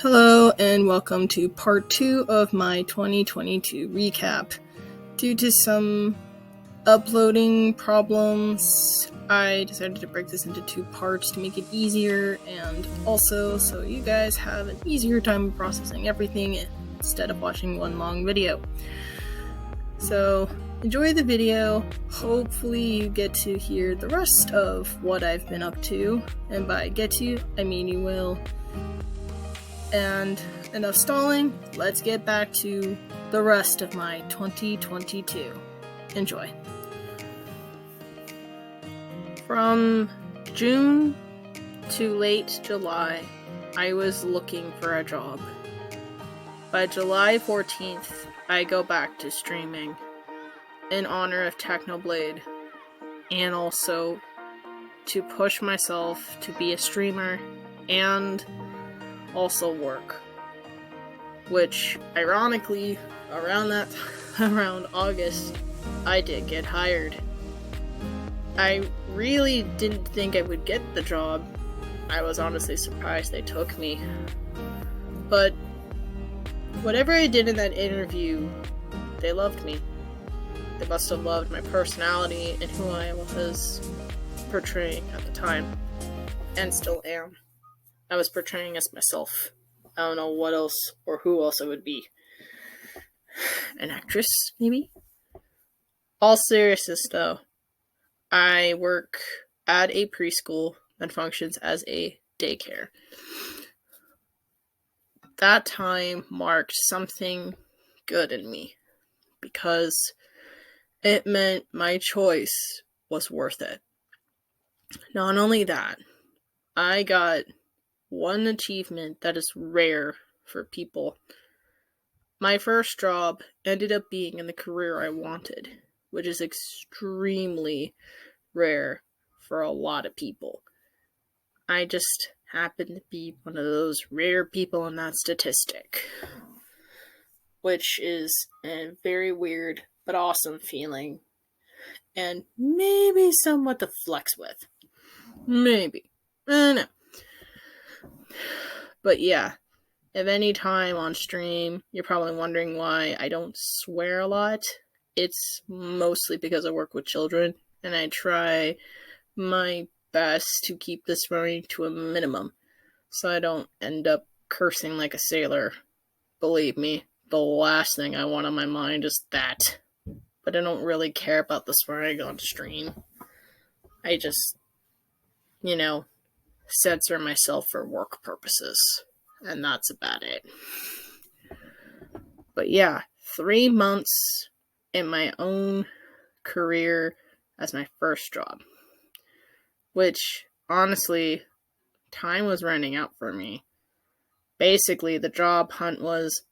Hello and welcome to part 2 of my 2022 recap. Due to some uploading problems, I decided to break this into 2 parts to make it easier and also so you guys have an easier time processing everything instead of watching one long video. So enjoy the video. Hopefully you get to hear the rest of what I've been up to, and by get to, I mean you will. And enough stalling, let's get back to the rest of my 2022. Enjoy. From June to late July, I was looking for a job. By July 14th, I go back to streaming in honor of Technoblade, and also to push myself to be a streamer and also work, which ironically around August I did get hired. I really didn't think I would get the job. I was honestly surprised they took me, but whatever I did in that interview, they loved me. They must have loved my personality and who I was portraying at the time, and still am. I was portraying as myself. I don't know what else or who else I would be. An actress, maybe? All seriousness though, I work at a preschool that functions as a daycare. That time marked something good in me because it meant my choice was worth it. Not only that, I got one achievement that is rare for people. My first job ended up being in the career I wanted, which is extremely rare for a lot of people. I just happen to be one of those rare people in that statistic, which is a very weird but awesome feeling, and maybe somewhat to flex with. Maybe. I don't know. But yeah, if any time on stream you're probably wondering why I don't swear a lot, it's mostly because I work with children, and I try my best to keep the swearing to a minimum, so I don't end up cursing like a sailor. Believe me, the last thing I want on my mind is that. But I don't really care about the swearing on stream. I just, censor myself for work purposes, and that's about it. But yeah, 3 months in my own career as my first job, which honestly, time was running out for me. Basically, the job hunt was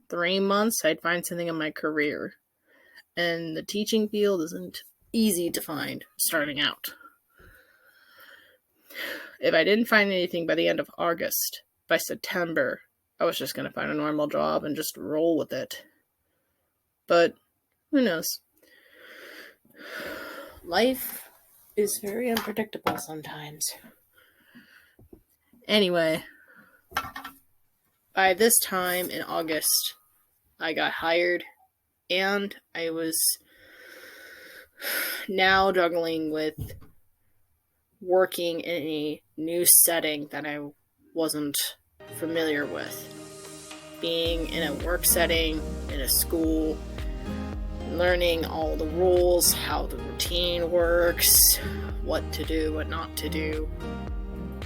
3 months, I'd find something in my career, and the teaching field isn't easy to find starting out. If I didn't find anything by the end of August, by September, I was just going to find a normal job and just roll with it. But who knows? Life is very unpredictable sometimes. Anyway, by this time in August, I got hired, and I was now juggling with working in a new setting that I wasn't familiar with. Being in a work setting, in a school, learning all the rules, how the routine works, what to do, what not to do.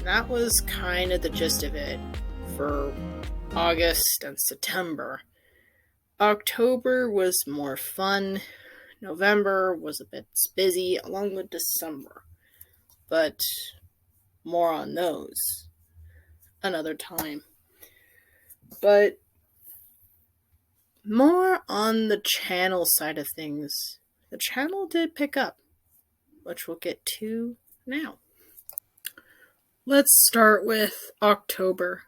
That was kind of the gist of it for August and September. October was more fun. November was a bit busy, along with December. But more on those another time. But more on the channel side of things. The channel did pick up, which we'll get to now. Let's start with October.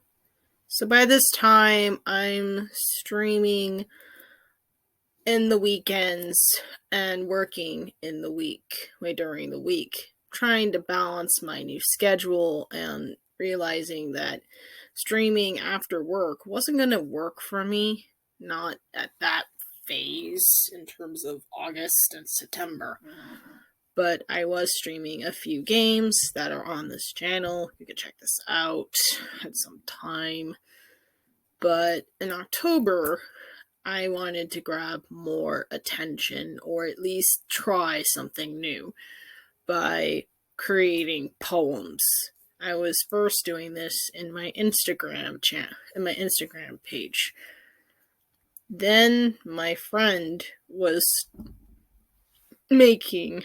So by this time, I'm streaming in the weekends and working in the week, during the week, trying to balance my new schedule and realizing that streaming after work wasn't going to work for me, not at that phase in terms of August and September. But I was streaming a few games that are on this channel. You can check this out at some time. But in October, I wanted to grab more attention, or at least try something new by creating poems. I was first doing this in my Instagram page. Then my friend was making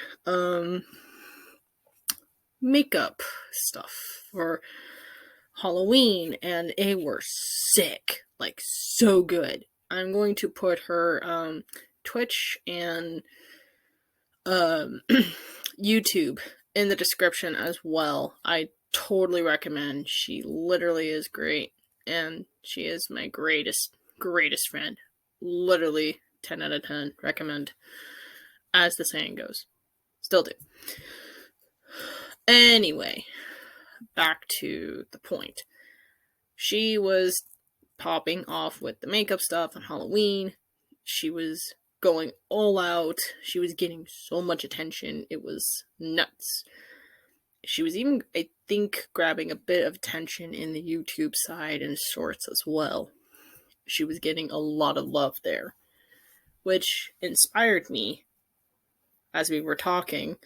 makeup stuff for Halloween, and they were sick, like so good. I'm going to put her Twitch and YouTube in the description as well. I totally recommend. She literally is great, and she is my greatest friend. Literally 10 out of 10 recommend, as the saying goes. Still do. Anyway, back to the point. She was popping off with the makeup stuff on Halloween. She was going all out. She was getting so much attention. It was nuts. She was even, I think, grabbing a bit of attention in the YouTube side and shorts as well. She was getting a lot of love there, which inspired me, as we were talking,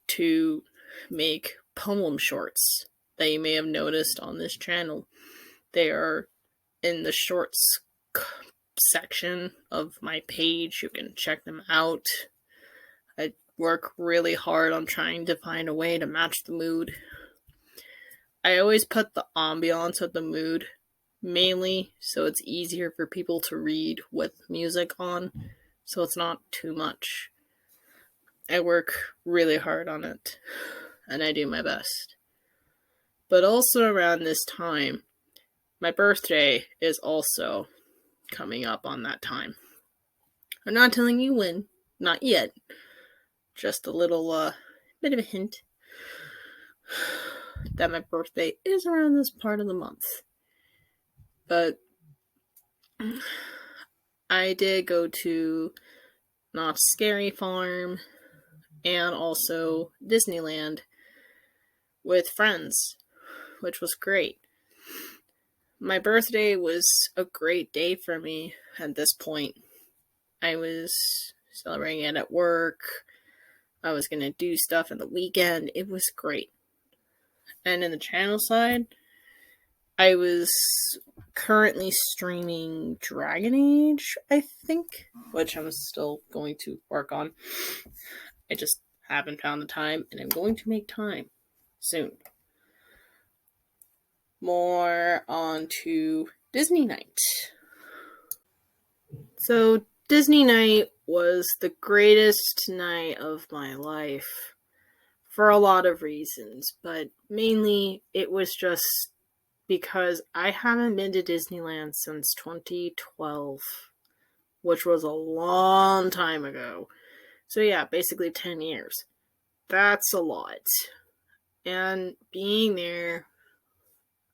to make poem shorts that you may have noticed on this channel. They are in the shorts section of my page. You can check them out. I work really hard on trying to find a way to match the mood. I always put the ambiance of the mood mainly so it's easier for people to read with music on, so it's not too much. I work really hard on it, and I do my best. But also around this time, my birthday is also coming up on that time. I'm not telling you when, not yet. Just a little bit of a hint that my birthday is around this part of the month. But I did go to Knott's Scary Farm and also Disneyland with friends, which was great. My birthday was a great day for me at this point. I was celebrating it at work. I was going to do stuff on the weekend. It was great. And in the channel side, I was currently streaming Dragon Age, I think, which I'm still going to work on. I just haven't found the time, and I'm going to make time soon. More on to Disney Night. So, Disney Night was the greatest night of my life for a lot of reasons, but mainly it was just because I haven't been to Disneyland since 2012, which was a long time ago. So yeah, basically 10 years. That's a lot. And being there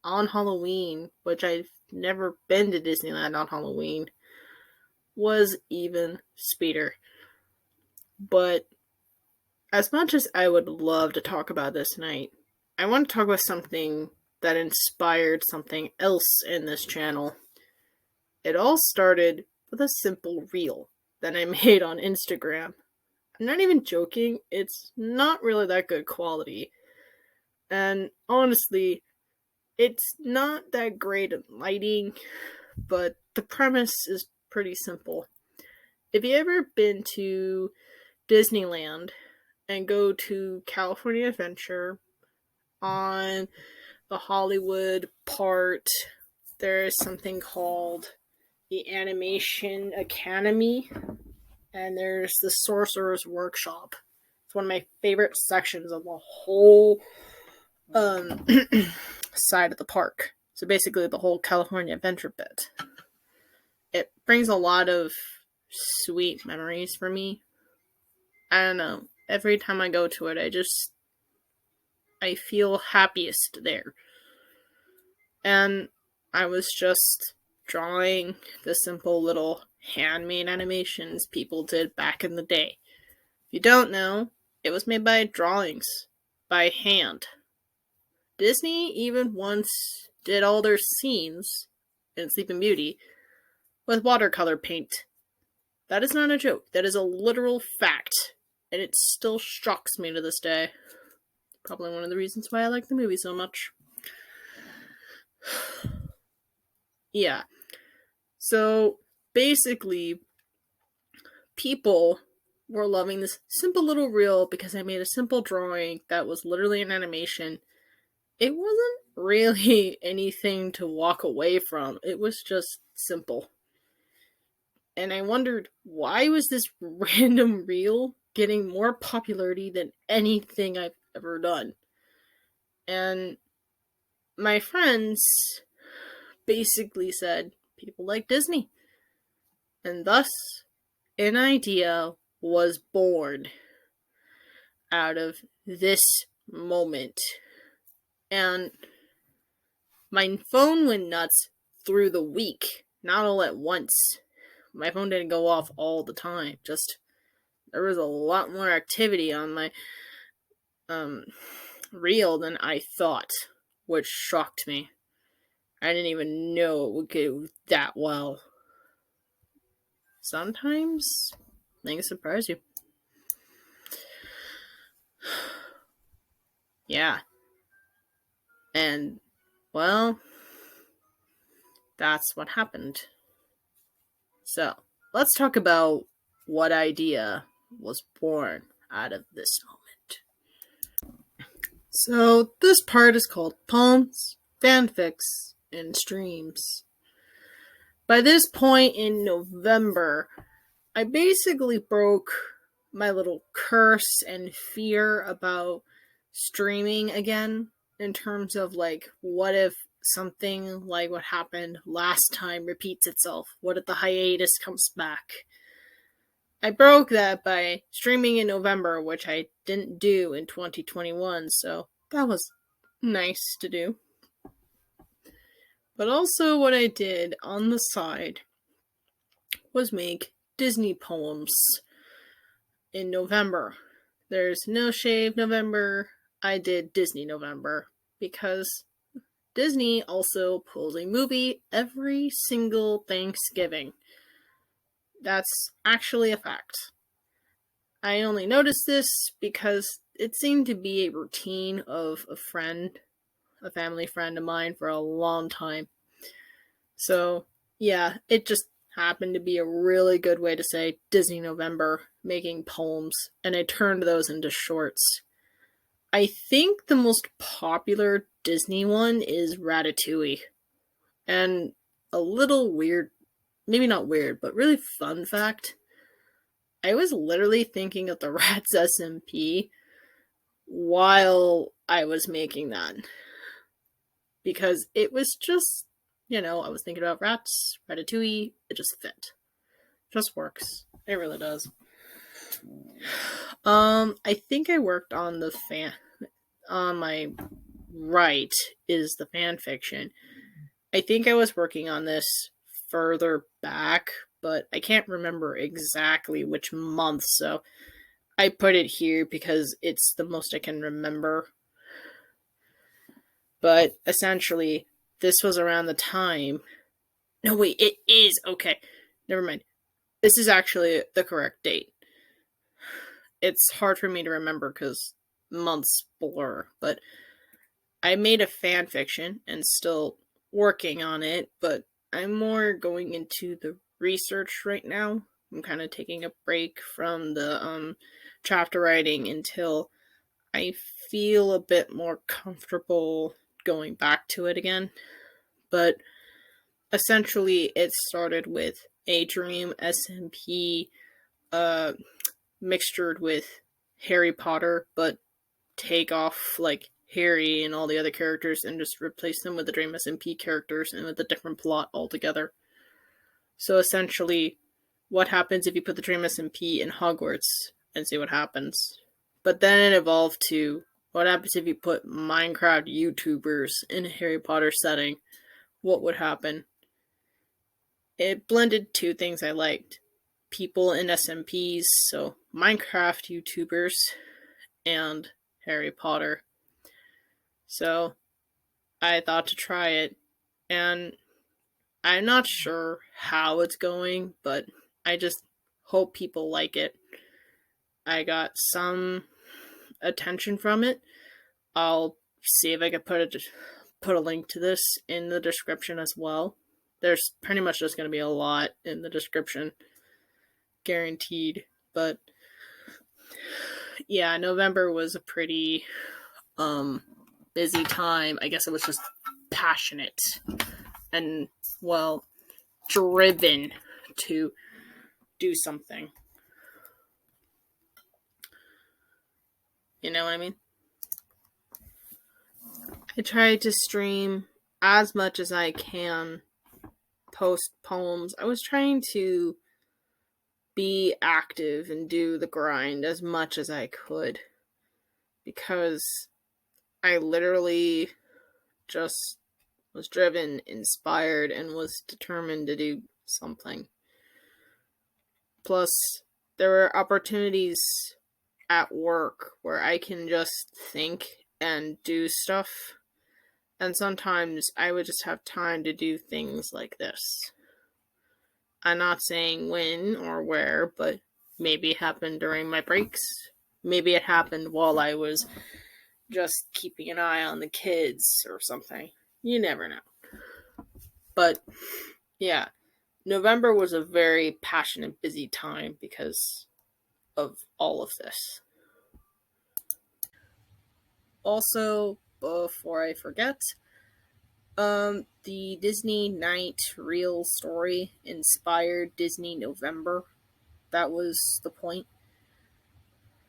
on Halloween, which I've never been to Disneyland on Halloween, was even speeder. But as much as I would love to talk about this night, I want to talk about something that inspired something else in this channel. It all started with a simple reel that I made on Instagram. I'm not even joking, it's not really that good quality. And honestly, it's not that great at lighting, but the premise is pretty simple. If you ever been to Disneyland and go to California Adventure, on the Hollywood part, there is something called the Animation Academy, and there's the Sorcerer's Workshop. It's one of my favorite sections of the whole side of the park. So basically the whole California Adventure bit. It brings a lot of sweet memories for me. I don't know. Every time I go to it, I just I feel happiest there. And I was just drawing the simple little handmade animations people did back in the day. If you don't know, it was made by drawings, by hand. Disney even once did all their scenes in Sleeping Beauty with watercolor paint. That is not a joke. That is a literal fact. And it still shocks me to this day. Probably one of the reasons why I like the movie so much. Yeah. So, basically, people were loving this simple little reel because I made a simple drawing that was literally an animation. It wasn't really anything to walk away from. It was just simple. And I wondered, why was this random reel getting more popularity than anything I've ever done? And my friends basically said people like Disney. And thus, an idea was born out of this moment. And my phone went nuts through the week, not all at once. My phone didn't go off all the time. Just there was a lot more activity on my reel than I thought, which shocked me. I didn't even know it would go that well. Sometimes things surprise you. Yeah. And, well, that's what happened. So, let's talk about what idea was born out of this moment. So, this part is called Poems, Fanfics, and Streams. By this point in November, I basically broke my little curse and fear about streaming again, in terms of, like, what if something like what happened last time repeats itself? What if the hiatus comes back? I broke that by streaming in November, which I didn't do in 2021, so that was nice to do. But also what I did on the side was make Disney poems in November. There's No Shave November. I did Disney November because Disney also pulls a movie every single Thanksgiving. That's actually a fact. I only noticed this because it seemed to be a routine of a family friend of mine for a long time. So, yeah, it just happened to be a really good way to say Disney November, making poems, and I turned those into shorts. I think the most popular Disney one is Ratatouille. And a little weird, maybe not weird, but really fun fact, I was literally thinking of the Rats SMP while I was making that. Because it was just, I was thinking about rats, Ratatouille, it just fit. Just works. It really does. I think I worked on the on my right is the fan fiction. I think I was working on this further back, but I can't remember exactly which month, so I put it here because it's the most I can remember. But essentially, this was around the time. No, wait, it is. Okay, never mind. This is actually the correct date. It's hard for me to remember because months blur, but I made a fan fiction and still working on it, but I'm more going into the research right now. I'm kind of taking a break from the chapter writing until I feel a bit more comfortable going back to it again. But essentially, it started with a Dream SMP mixtured with Harry Potter, but take off like Harry and all the other characters and just replace them with the Dream SMP characters and with a different plot altogether. So essentially, what happens if you put the Dream SMP in Hogwarts and see what happens? But then it evolved to What happens if you put Minecraft YouTubers in a Harry Potter setting? What would happen? It blended two things I liked. People in SMPs, so Minecraft YouTubers, and Harry Potter. So I thought to try it, and I'm not sure how it's going, but I just hope people like it. I got some attention from it. I'll see if I can put a link to this in the description as well. There's pretty much just going to be a lot in the description, guaranteed. But yeah, November was a pretty busy time. I guess it was just passionate and, well, driven to do something. You know what I mean? I try to stream as much as I can, post poems. I was trying to be active and do the grind as much as I could, because I literally just was driven, inspired, and was determined to do something. Plus, there were opportunities at work where I can just think and do stuff, and sometimes I would just have time to do things like this. I'm not saying when or where, but maybe it happened during my breaks. Maybe it happened while I was just keeping an eye on the kids or something. You never know. But yeah, November was a very passionate, busy time because of all of this. Also, before I forget, the Disney Night Real story inspired Disney November. That was the point.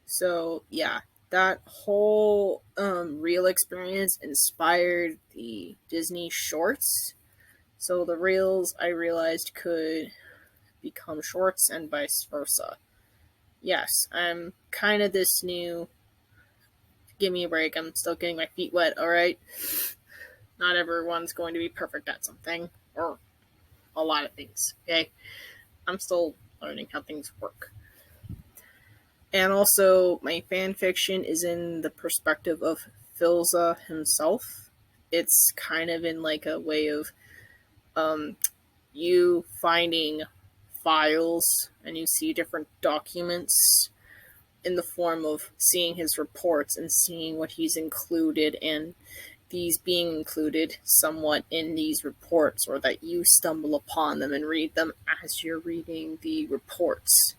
So yeah, that whole real experience inspired the Disney shorts. So the reels, I realized, could become shorts and vice versa. Yes, I'm kind of this new. Give me a break. I'm still getting my feet wet. All right. Not everyone's going to be perfect at something or a lot of things. Okay, I'm still learning how things work. And also, my fan fiction is in the perspective of Filza himself. It's kind of in like a way of um, you finding files and you see different documents in the form of seeing his reports and seeing what he's included, and these being included somewhat in these reports, or that you stumble upon them and read them as you're reading the reports.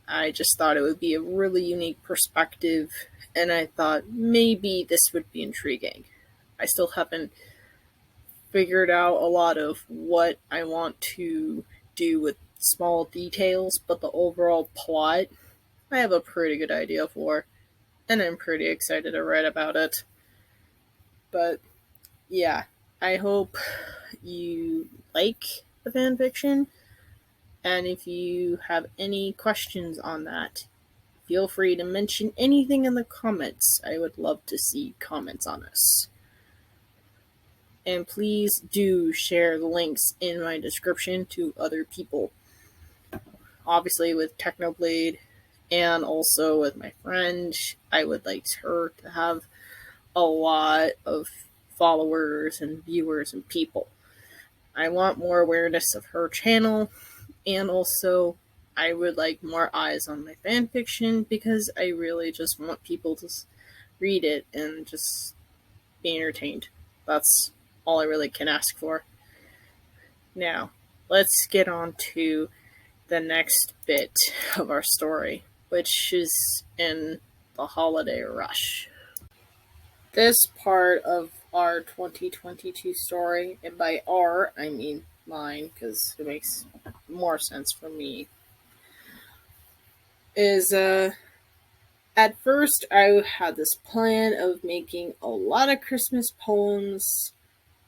I just thought it would be a really unique perspective, and I thought maybe this would be intriguing. I still haven't figured out a lot of what I want to do with small details, but the overall plot I have a pretty good idea for, and I'm pretty excited to write about it. But yeah, I hope you like the fanfiction, and if you have any questions on that, feel free to mention anything in the comments. I would love to see comments on this. And please do share the links in my description to other people. Obviously, with Technoblade and also with my friend, I would like her to have a lot of followers and viewers and people. I want more awareness of her channel, and also I would like more eyes on my fanfiction, because I really just want people to read it and just be entertained. That's all I really can ask for. Now, let's get on to the next bit of our story, which is in the holiday rush. This part of our 2022 story, and by our, I mean mine, because it makes more sense for me, is at first I had this plan of making a lot of Christmas poems,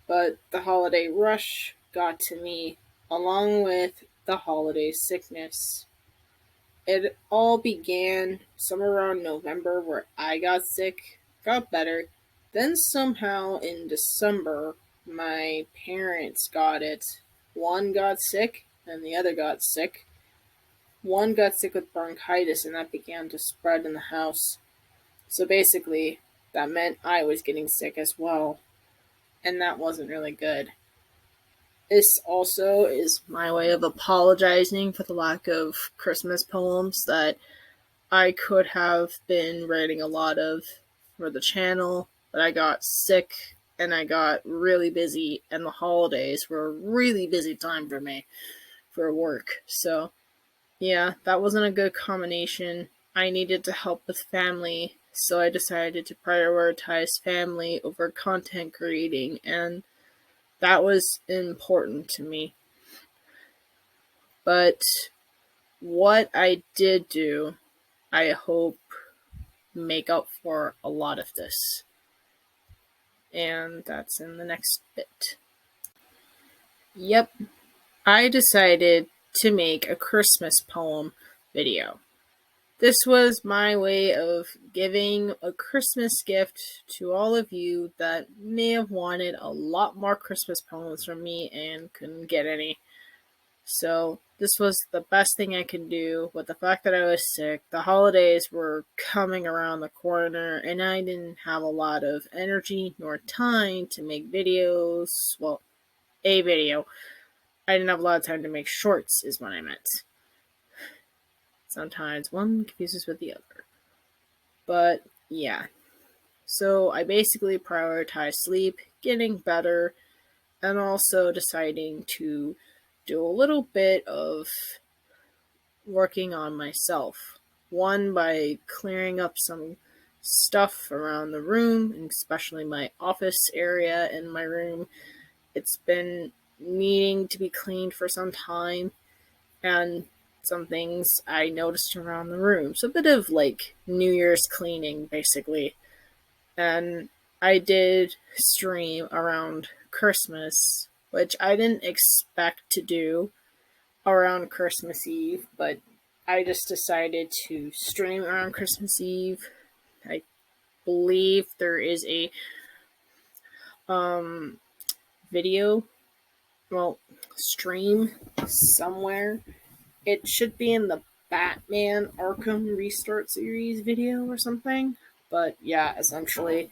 but the holiday rush got to me, along with the holiday sickness. It all began somewhere around November, where I got sick. got better. Then somehow in December, my parents got it. One got sick, and the other got sick. One got sick with bronchitis, and that began to spread in the house. So basically, that meant I was getting sick as well, and that wasn't really good. This also is my way of apologizing for the lack of Christmas poems that I could have been writing a lot of for the channel, but I got sick and I got really busy, and the holidays were a really busy time for me for work. So, yeah, that wasn't a good combination. I needed to help with family, so I decided to prioritize family over content creating, and that was important to me. But what I did do, I hope make up for a lot of this. And that's in the next bit. Yep, I decided to make a Christmas poem video. This was my way of giving a Christmas gift to all of you that may have wanted a lot more Christmas poems from me and couldn't get any. So this was the best thing I could do with the fact that I was sick. The holidays were coming around the corner and I didn't have a lot of energy nor time to make videos. Well, a video. I didn't have a lot of time to make shorts is what I meant. Sometimes one confuses with the other. But yeah. So I basically prioritized sleep, getting better, and also deciding to do a little bit of working on myself. One, by clearing up some stuff around the room, and especially my office area in my room. It's been needing to be cleaned for some time, and some things I noticed around the room. So a bit of like New Year's cleaning, basically. And I did stream around Christmas, which I didn't expect to do around Christmas Eve, but I just decided to stream around Christmas Eve. I believe there is a video, well, stream somewhere. It should be in the Batman Arkham Restart series video or something. But yeah, essentially,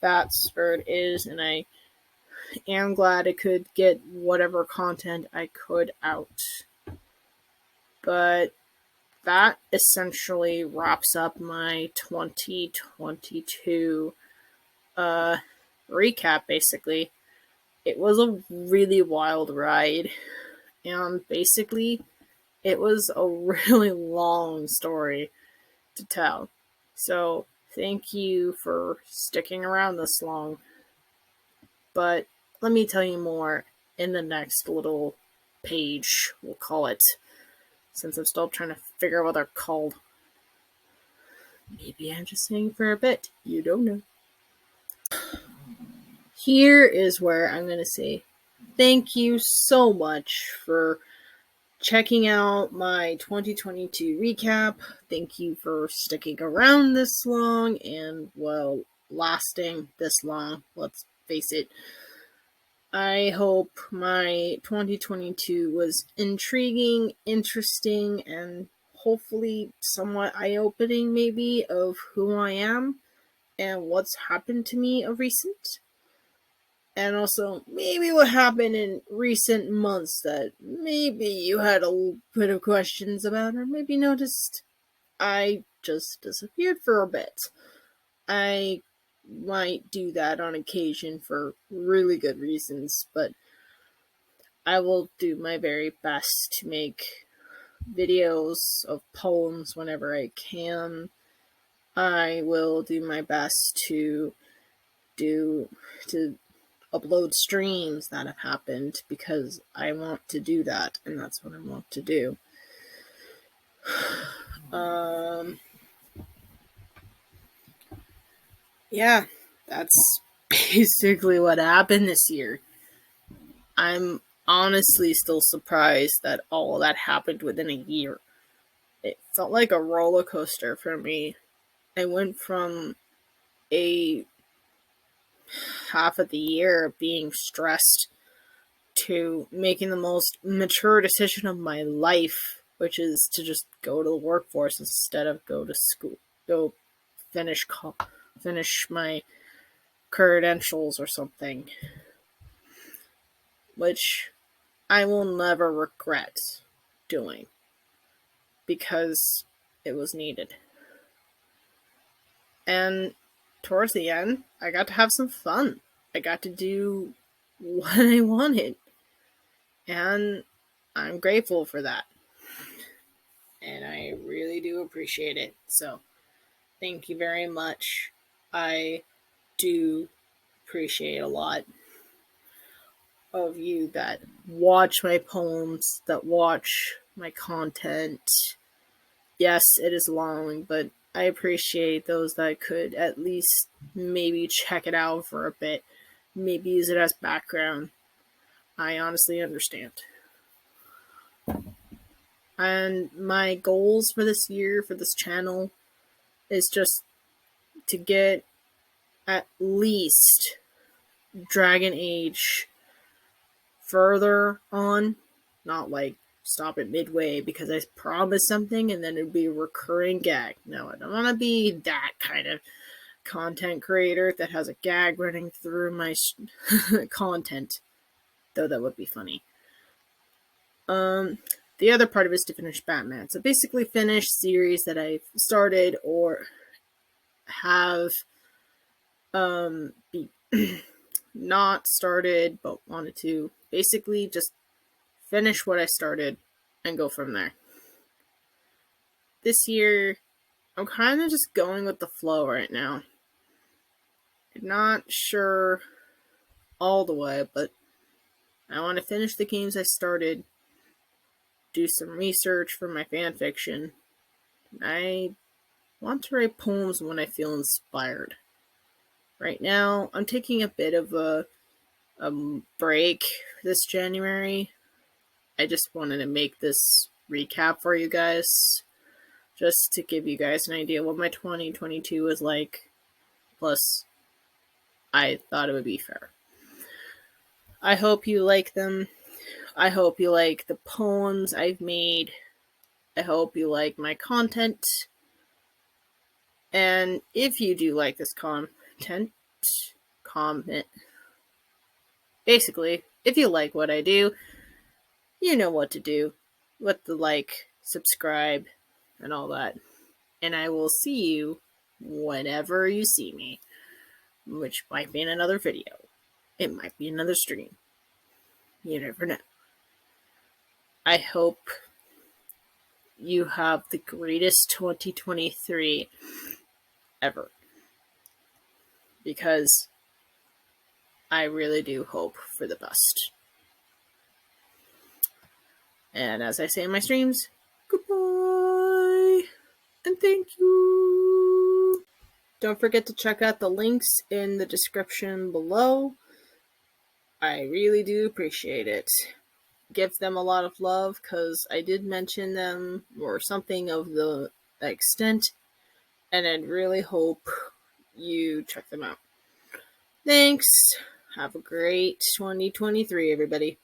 that's where it is, and I am glad I could get whatever content I could out. But that essentially wraps up my 2022 recap, basically. It was a really wild ride, and basically, it was a really long story to tell. So, thank you for sticking around this long. But let me tell you more in the next little page, we'll call it, since I'm still trying to figure out what they're called. Maybe I'm just saying for a bit. You don't know. Here is where I'm going to say thank you so much for checking out my 2022 recap. Thank you for sticking around this long and, well, lasting this long. Let's face it. I hope my 2022 was intriguing, interesting, and hopefully somewhat eye-opening, maybe, of who I am and what's happened to me of recent. And also, maybe what happened in recent months that maybe you had a little bit of questions about, or maybe noticed I just disappeared for a bit. I might do that on occasion for really good reasons, but I will do my very best to make videos of poems whenever I can. I will do my best to upload streams that have happened because I want to do that, and that's what I want to do. Yeah, that's basically what happened this year. I'm honestly still surprised that all of that happened within a year. It felt like a roller coaster for me. I went from a half of the year being stressed to making the most mature decision of my life, which is to just go to the workforce instead of go to school, go finish my credentials or something, which I will never regret doing because it was needed. And towards the end, I got to have some fun. I got to do what I wanted. And I'm grateful for that. And I really do appreciate it. So, thank you very much. I do appreciate a lot of you that watch my poems, that watch my content. Yes, it is long, but I appreciate those that could at least maybe check it out for a bit, maybe use it as background. I honestly understand. And my goals for this year, for this channel, is just to get at least Dragon Age further on, not like stop it midway because I promised something and then it'd be a recurring gag. No, I don't want to be that kind of content creator that has a gag running through my content, though that would be funny. The other part of it is to finish Batman. So basically finish series that I've started or have be not started but wanted to. Basically just finish what I started and go from there. This year, I'm kind of just going with the flow right now. I'm not sure all the way, but I want to finish the games I started, do some research for my fan fiction. I want to write poems when I feel inspired. Right now, I'm taking a bit of a break this January. I just wanted to make this recap for you guys, just to give you guys an idea what my 2022 was like. Plus, I thought it would be fair. I hope you like them. I hope you like the poems I've made. I hope you like my content. And if you do like this content, comment. Basically, if you like what I do, you know what to do. What to like, subscribe, and all that. And I will see you whenever you see me, which might be in another video. It might be another stream. You never know. I hope you have the greatest 2023 ever. Because I really do hope for the best. And as I say in my streams, goodbye and thank you. Don't forget to check out the links in the description below. I really do appreciate it. Give them a lot of love because I did mention them or something of the extent, and I'd really hope you check them out. Thanks. Have a great 2023, everybody.